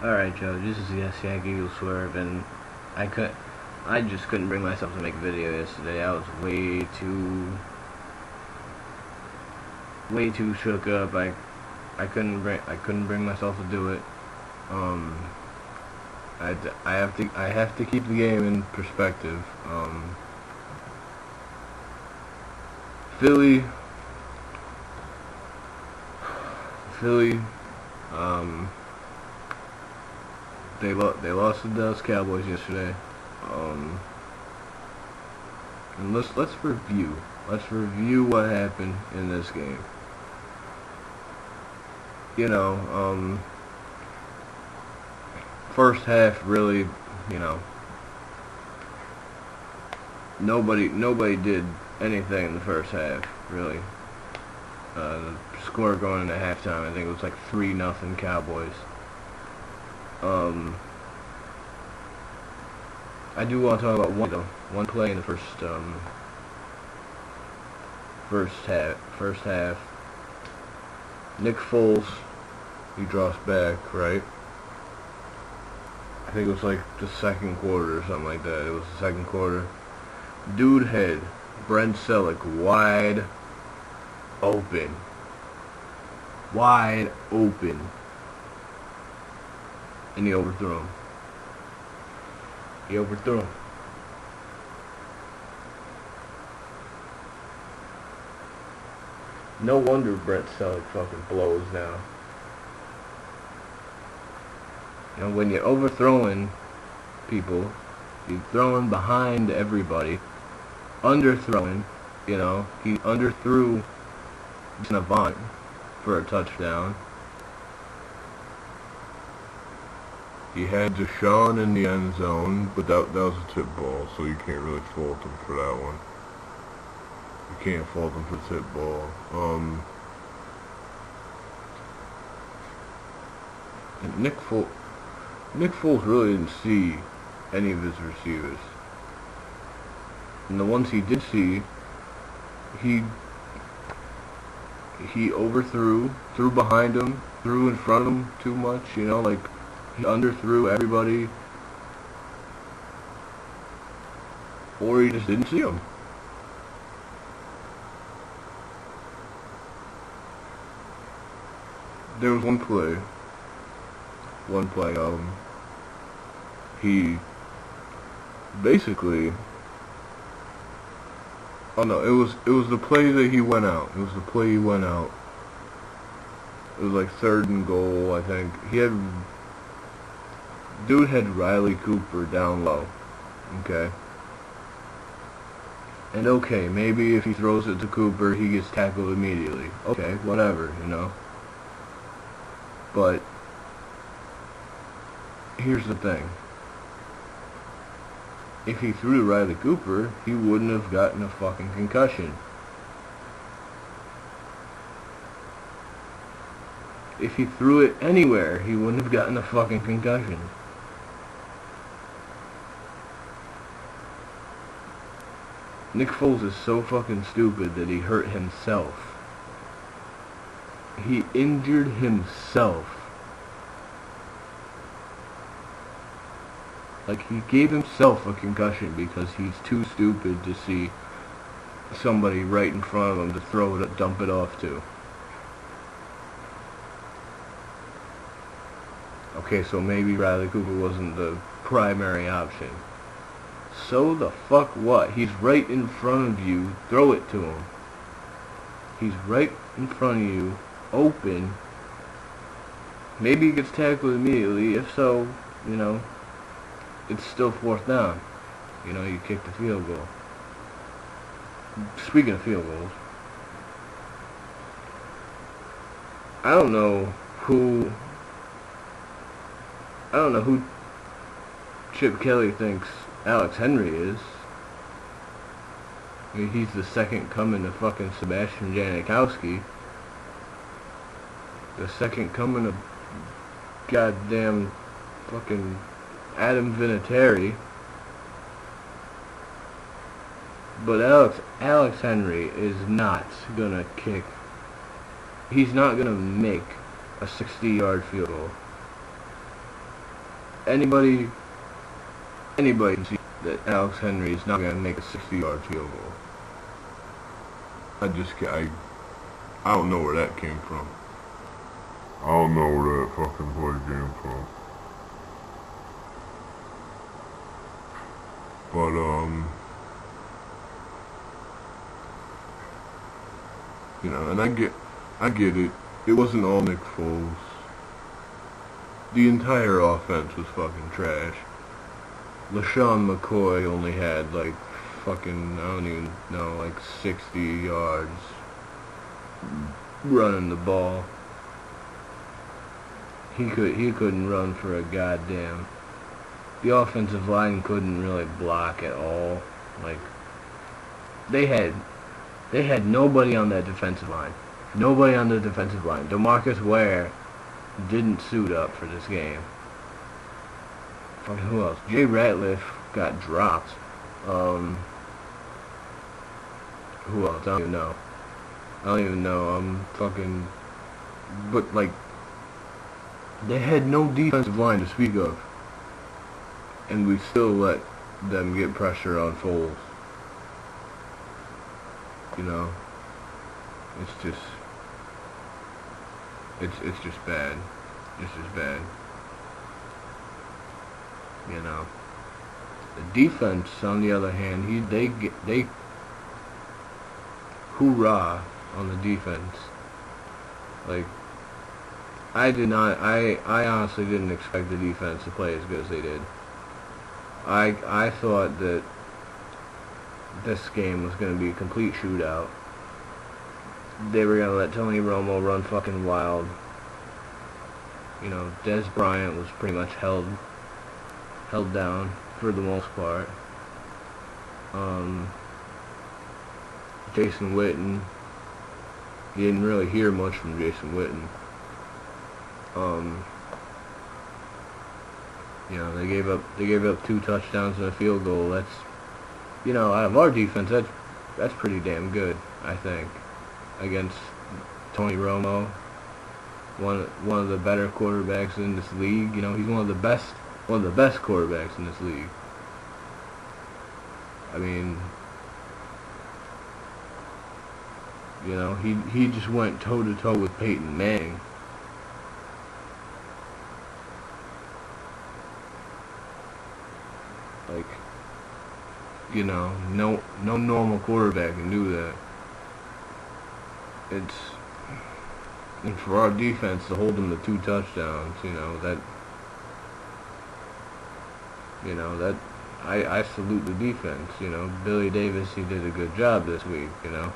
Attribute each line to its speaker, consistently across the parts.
Speaker 1: Alright, Joe, this is the SCI Eagle Swerve, and I just couldn't bring myself to make a video yesterday. I was way too shook up. I couldn't bring myself to do it. I have to keep the game in perspective. Philly, um, they lost to the Dallas Cowboys yesterday. And let's review what happened in this game. You know, first half really, you know, nobody did anything in the first half, really. The score going into halftime, I think it was like 3-0 Cowboys. I do want to talk about one play in the first half. Nick Foles, he drops back, right? I think it was like the second quarter or something like that. It was the second quarter. Dude had Brent Selleck wide open. And he overthrew him. No wonder Brent Selleck fucking blows now. You know, when you're overthrowing people, you're throwing behind everybody, underthrowing, you know, he underthrew Avant for a touchdown. He had Deshaun in the end zone, but that was a tip ball, so you can't really fault him for that one. You can't fault him for tip ball. And Nick Foles really didn't see any of his receivers. And the ones he did see, he overthrew, threw behind him, threw in front of him too much, you know, like he underthrew everybody, or he just didn't see them. There was one play, he basically, oh no, it was the play that he went out. It was like 3rd and goal, I think. Dude had Riley Cooper down low, okay? And okay, maybe if he throws it to Cooper, he gets tackled immediately. Okay, whatever, you know? But here's the thing. If he threw to Riley Cooper, he wouldn't have gotten a fucking concussion. If he threw it anywhere, he wouldn't have gotten a fucking concussion. Nick Foles is so fucking stupid that he hurt himself. He injured himself. Like, he gave himself a concussion because he's too stupid to see somebody right in front of him to dump it off to. Okay, so maybe Riley Cooper wasn't the primary option. So the fuck what? He's right in front of you. Throw it to him. He's right in front of you, open. Maybe he gets tackled immediately. If so, you know, it's still 4th down. You know, you kick the field goal. Speaking of field goals, I don't know who Chip Kelly thinks Alex Henry is. I mean, he's the second coming of fucking Sebastian Janikowski. The second coming of goddamn fucking Adam Vinatieri. But Alex Henry is not gonna kick. He's not gonna make a 60-yard field goal. anybody can see that Alex Henry is not going to make a 60-yard field goal.
Speaker 2: I don't know where that came from. I don't know where that fucking play came from. But, you know, and I get it. It wasn't all Nick Foles. The entire offense was fucking trash. LaShawn McCoy only had like fucking, I don't even know, like 60 yards running the ball. He couldn't run for a goddamn. The offensive line couldn't really block at all. Like, they had nobody on that defensive line. Nobody on the defensive line. DeMarcus Ware didn't suit up for this game. Fucking who else? Jay Ratliff got dropped. Who else? I don't even know. But like, they had no defensive line to speak of, and we still let them get pressure on Foles. You know, it's just bad. It's just bad. You know, the defense, on the other hand, they hoorah on the defense. Like, I honestly didn't expect the defense to play as good as they did. I thought that this game was going to be a complete shootout. They were going to let Tony Romo run fucking wild. You know, Des Bryant was pretty much held down for the most part. Jason Witten, you didn't really hear much from Jason Witten. You know, they gave up 2 touchdowns and a field goal. That's, you know, out of our defense, that's pretty damn good, I think, against Tony Romo, one of the better quarterbacks in this league. You know, he's one of the best quarterbacks in this league. I mean, you know, he just went toe to toe with Peyton Manning. Like, you know, no normal quarterback can do that. And for our defense to hold them to 2 touchdowns, I salute the defense. You know, Billy Davis, he did a good job this week. You know,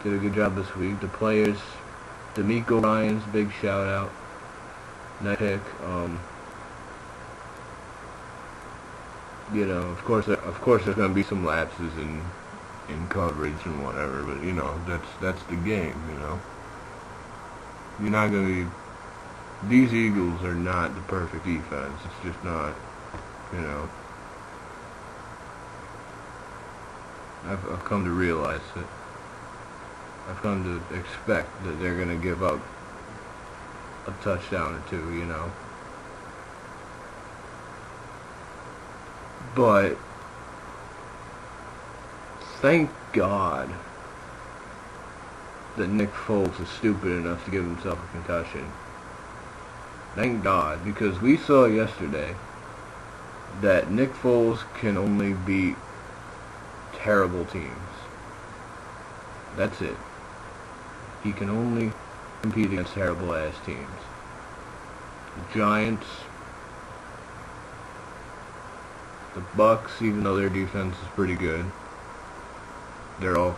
Speaker 2: did a good job this week. The players, D'Amico Ryans, big shout out, nice pick. You know, of course, there's gonna be some lapses in coverage and whatever, but you know, that's the game. You know, you're not gonna be. These Eagles are not the perfect defense. It's just not. You know, I've come to realize it. I've come to expect that they're gonna give up a touchdown or 2. You know. But thank God that Nick Foles is stupid enough to give himself a concussion. Thank God, because we saw yesterday that Nick Foles can only beat terrible teams. That's it. He can only compete against terrible ass teams. The Giants, the Bucks, even though their defense is pretty good, the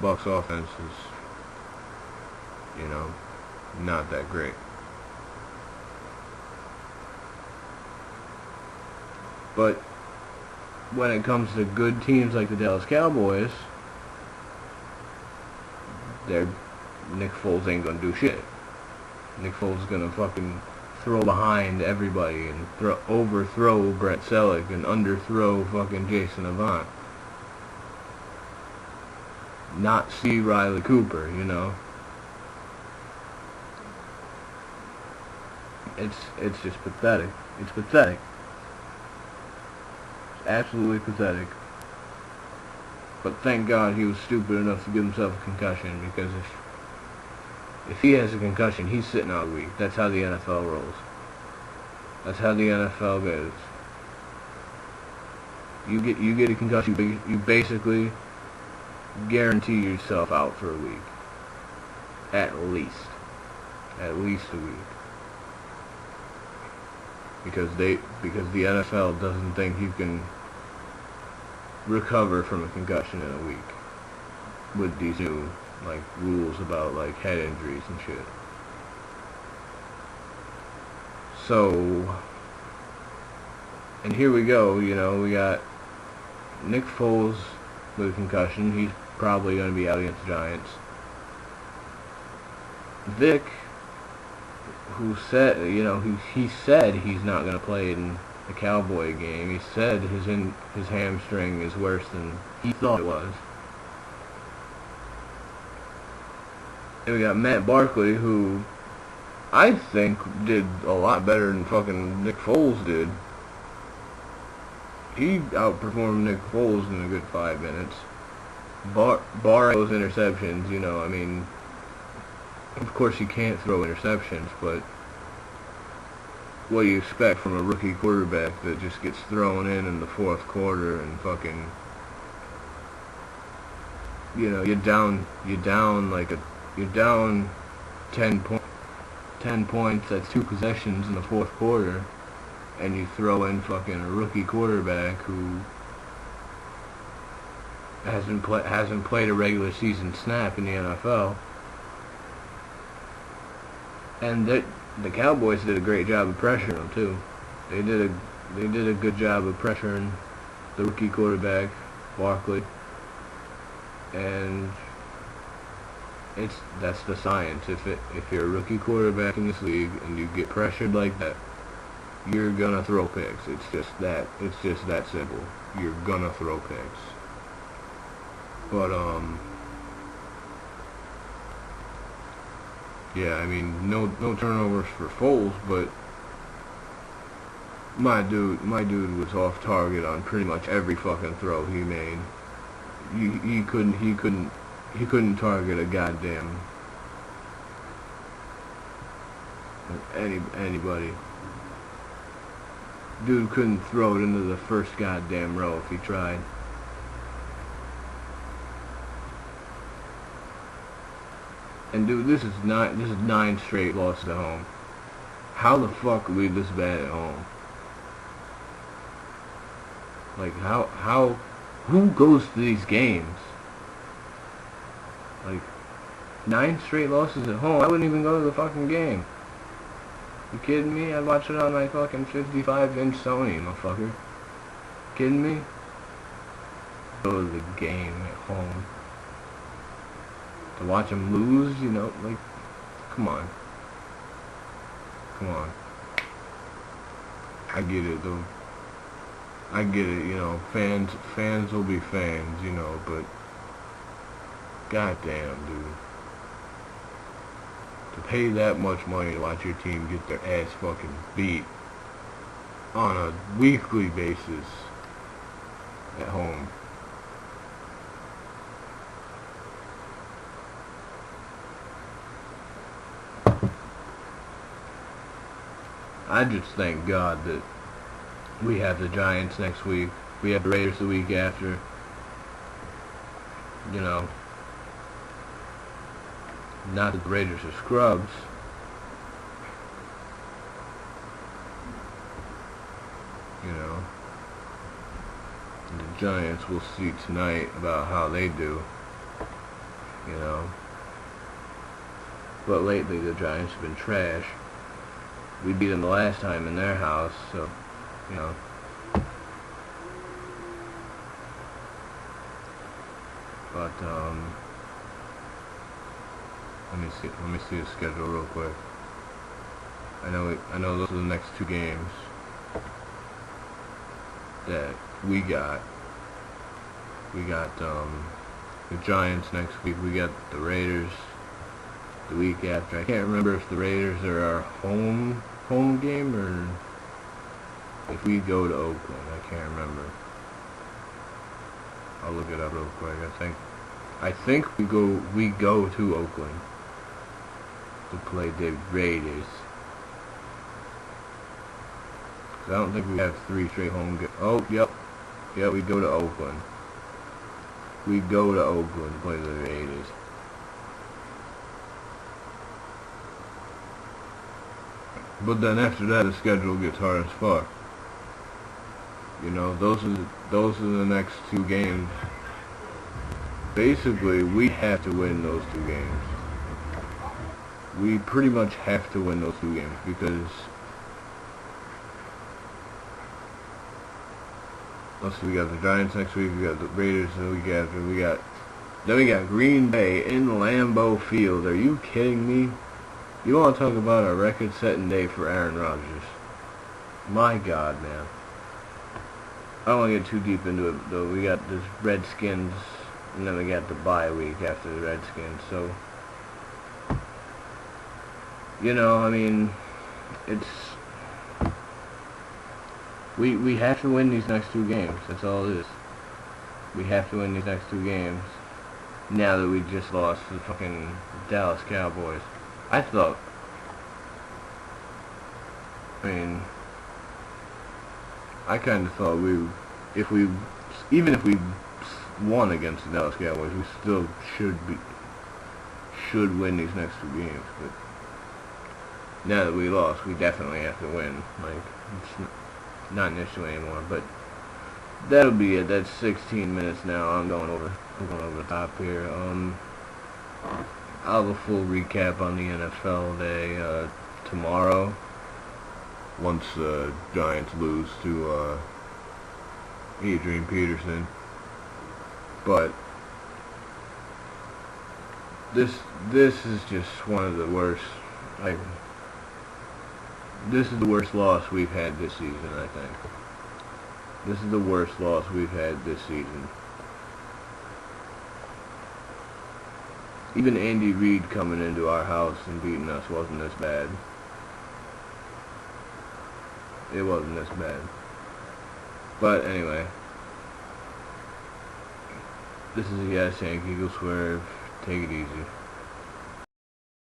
Speaker 2: Bucks offense is, you know, not that great. But when it comes to good teams like the Dallas Cowboys, Nick Foles ain't gonna do shit. Nick Foles is gonna fucking throw behind everybody and overthrow Brett Selleck and underthrow fucking Jason Avant. Not see Riley Cooper, you know. It's just pathetic. It's pathetic. It's absolutely pathetic. But thank God he was stupid enough to give himself a concussion, because if he has a concussion, he's sitting out a week. That's how the NFL rolls. That's how the NFL goes. You get a concussion, you basically guarantee yourself out for a week. At least a week. Because the NFL doesn't think you can recover from a concussion in a week with these new rules about head injuries and shit. So, and here we go, we got Nick Foles with a concussion. He's probably going to be out against the Giants. Vic, who said, he said he's not going to play in the Cowboy game. He said his hamstring is worse than he thought it was. And we got Matt Barkley, who I think did a lot better than fucking Nick Foles did. He outperformed Nick Foles in a good 5 minutes. Barring those interceptions, of course you can't throw interceptions, but what do you expect from a rookie quarterback that just gets thrown in the fourth quarter and fucking, you're down 10 points, that's 2 possessions in the fourth quarter, and you throw in fucking a rookie quarterback who hasn't played a regular season snap in the NFL. And the Cowboys did a great job of pressuring him too. They did a good job of pressuring the rookie quarterback, Barkley. And that's the science. If you're a rookie quarterback in this league and you get pressured like that, you're gonna throw picks. It's just that simple. You're gonna throw picks. But yeah, no turnovers for Foles, but my dude was off target on pretty much every fucking throw he made. He couldn't target a goddamn anybody. Dude couldn't throw it into the first goddamn row if he tried. And dude, this is 9 straight losses at home. How the fuck are we this bad at home? Who goes to these games? 9 straight losses at home. I wouldn't even go to the fucking game. You kidding me? I'd watch it on my fucking 55-inch Sony, motherfucker. Kidding me? Go to the game at home. To watch them lose, come on. Come on. I get it, though. I get it, fans will be fans, but goddamn, dude. To pay that much money to watch your team get their ass fucking beat on a weekly basis at home. I just thank God that we have the Giants next week. We have the Raiders the week after. Not that the Raiders are scrubs. The Giants, we'll see tonight about how they do. But lately the Giants have been trash. We beat them the last time in their house, so, But, let me see the schedule real quick. I know those are the next 2 games that we got. We got, the Giants next week. We got the Raiders the week after. I can't remember if the Raiders are our home game or if we go to Oakland. I can't remember. I'll look it up real quick. I think we go to Oakland to play the Raiders. 'Cause I don't think we have 3 straight home games. Oh, yep. Yeah, we go to Oakland. We go to Oakland to play the Raiders. But then after that, the schedule gets hard as fuck. You know, those are the next 2 games. Basically, we have to win those 2 games. We pretty much have to win those 2 games because let's see, we got the Giants next week, we got the Raiders the week after, then we got Green Bay in Lambeau Field. Are you kidding me? You want to talk about a record-setting day for Aaron Rodgers? My God, man. I don't want to get too deep into it, though. We got this Redskins, and then we got the bye week after the Redskins. So, you know, I mean, it's... We have to win these next 2 games. That's all it is. We have to win these next 2 games. Now that we just lost to the fucking Dallas Cowboys. I kind of thought even if we won against the Dallas Cowboys, we still should win these next 2 games. But now that we lost, we definitely have to win. Like, it's not an issue anymore. But that'll be it. That's 16 minutes now. I'm going over the top here. I'll have a full recap on the NFL day tomorrow, once the Giants lose to Adrian Peterson. But this is just one of the worst. This is the worst loss we've had this season, I think. This is the worst loss we've had this season. Even Andy Reid coming into our house and beating us wasn't this bad. It wasn't this bad. But anyway. This is the Yes Yank Eagle Swerve. Take it easy.